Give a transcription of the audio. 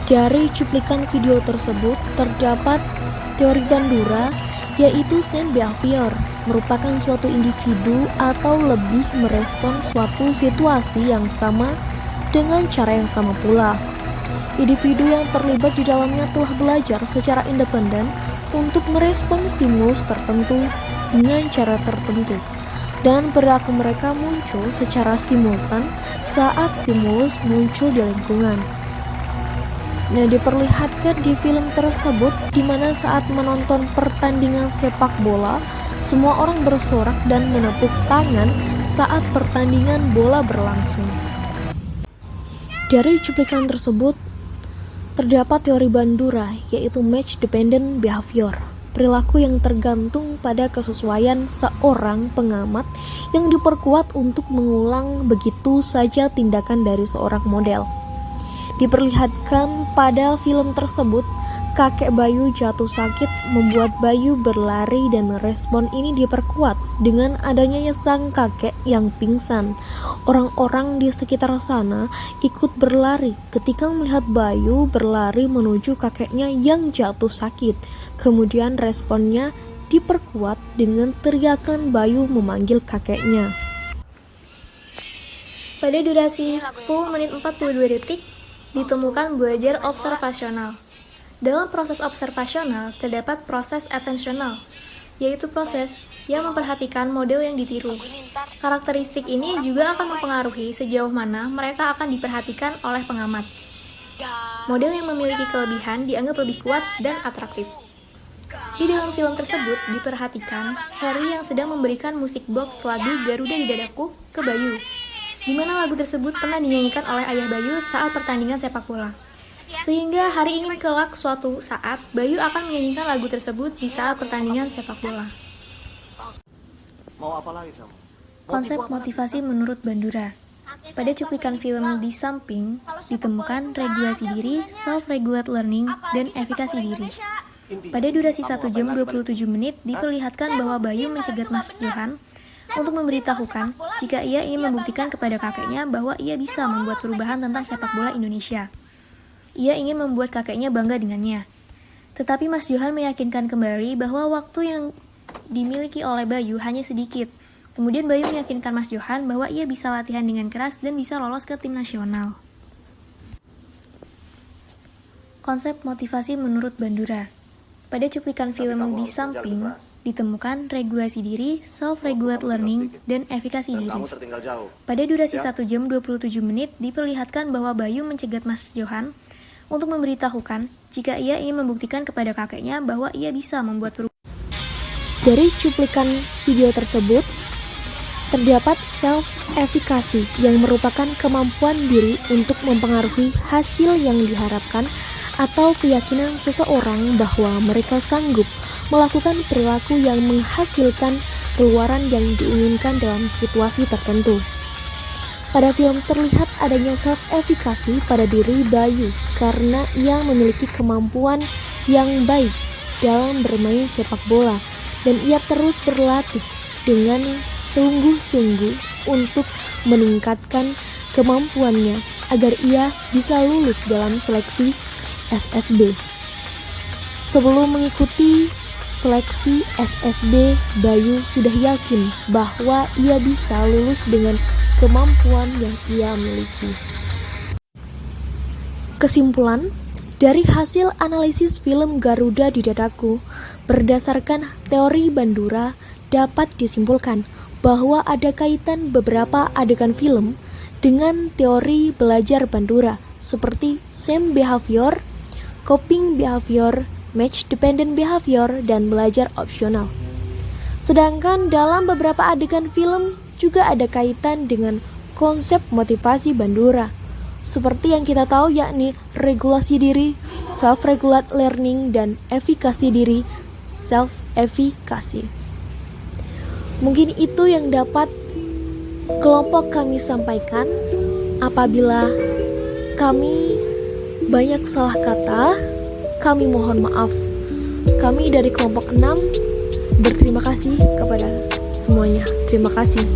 Dari cuplikan video tersebut terdapat teori Bandura, yaitu same behavior, merupakan suatu individu atau lebih merespon suatu situasi yang sama dengan cara yang sama pula. Individu yang terlibat di dalamnya telah belajar secara independen untuk merespon stimulus tertentu dengan cara tertentu, dan perilaku mereka muncul secara simultan saat stimulus muncul di lingkungan. Nah, diperlihatkan di film tersebut di mana saat menonton pertandingan sepak bola, semua orang bersorak dan menepuk tangan saat pertandingan bola berlangsung. Dari cuplikan tersebut terdapat teori Bandura, yaitu match dependent behavior, perilaku yang tergantung pada kesesuaian seorang pengamat yang diperkuat untuk mengulang begitu saja tindakan dari seorang model. Diperlihatkan pada film tersebut, kakek Bayu jatuh sakit membuat Bayu berlari dan respon ini diperkuat dengan adanya sang kakek yang pingsan. Orang-orang di sekitar sana ikut berlari ketika melihat Bayu berlari menuju kakeknya yang jatuh sakit. Kemudian responnya diperkuat dengan teriakan Bayu memanggil kakeknya. Pada durasi 10 menit 42 detik, ditemukan belajar observasional. Dalam proses observasional, terdapat proses attentional, yaitu proses yang memperhatikan model yang ditiru. Karakteristik ini juga akan mempengaruhi sejauh mana mereka akan diperhatikan oleh pengamat. Model yang memiliki kelebihan dianggap lebih kuat dan atraktif. Di dalam film tersebut diperhatikan Harry yang sedang memberikan musik box lagu Garuda di Dadaku ke Bayu, di mana lagu tersebut pernah dinyanyikan oleh ayah Bayu saat pertandingan sepak bola. Sehingga Hari ingin kelak suatu saat Bayu akan menyanyikan lagu tersebut di saat pertandingan sepak bola. Konsep motivasi menurut Bandura. Pada cuplikan film di samping ditemukan regulasi diri, self-regulate learning, dan efikasi diri. Pada durasi 1 jam 27 menit diperlihatkan bahwa Bayu mencegat Mas Johan untuk memberitahukan jika ia ingin membuktikan kepada kakeknya bahwa ia bisa membuat perubahan tentang sepak bola Indonesia. Ia ingin membuat kakeknya bangga dengannya. Tetapi Mas Johan meyakinkan kembali bahwa waktu yang dimiliki oleh Bayu hanya sedikit. Kemudian Bayu meyakinkan Mas Johan bahwa ia bisa latihan dengan keras dan bisa lolos ke tim nasional. Konsep motivasi menurut Bandura. Pada cuplikan film di samping ditemukan regulasi diri, self-regulate learning, dan efikasi diri. Pada durasi 1 jam 27 menit diperlihatkan bahwa Bayu mencegat Mas Johan untuk memberitahukan jika ia ingin membuktikan kepada kakeknya bahwa ia bisa membuat perubahan. Dari cuplikan video tersebut terdapat self-efikasi yang merupakan kemampuan diri untuk mempengaruhi hasil yang diharapkan atau keyakinan seseorang bahwa mereka sanggup melakukan perilaku yang menghasilkan keluaran yang diinginkan dalam situasi tertentu. Pada film terlihat adanya self-efikasi pada diri Bayu karena ia memiliki kemampuan yang baik dalam bermain sepak bola dan ia terus berlatih dengan sungguh-sungguh untuk meningkatkan kemampuannya agar ia bisa lulus dalam seleksi SSB. Sebelum mengikuti seleksi SSB, Bayu sudah yakin bahwa ia bisa lulus dengan kemampuan yang ia miliki. Kesimpulan, dari hasil analisis film Garuda di Dadaku, berdasarkan teori Bandura, dapat disimpulkan bahwa ada kaitan beberapa adegan film dengan teori belajar Bandura, seperti same behavior, coping behavior, match dependent behavior, dan belajar opsional. Sedangkan dalam beberapa adegan film juga ada kaitan dengan konsep motivasi Bandura, seperti yang kita tahu yakni regulasi diri, self-regulate learning, dan efikasi diri, self-efikasi. Mungkin itu yang dapat kelompok kami sampaikan. Apabila kami banyak salah kata, kami mohon maaf. Kami dari kelompok 6 berterima kasih kepada semuanya. Terima kasih.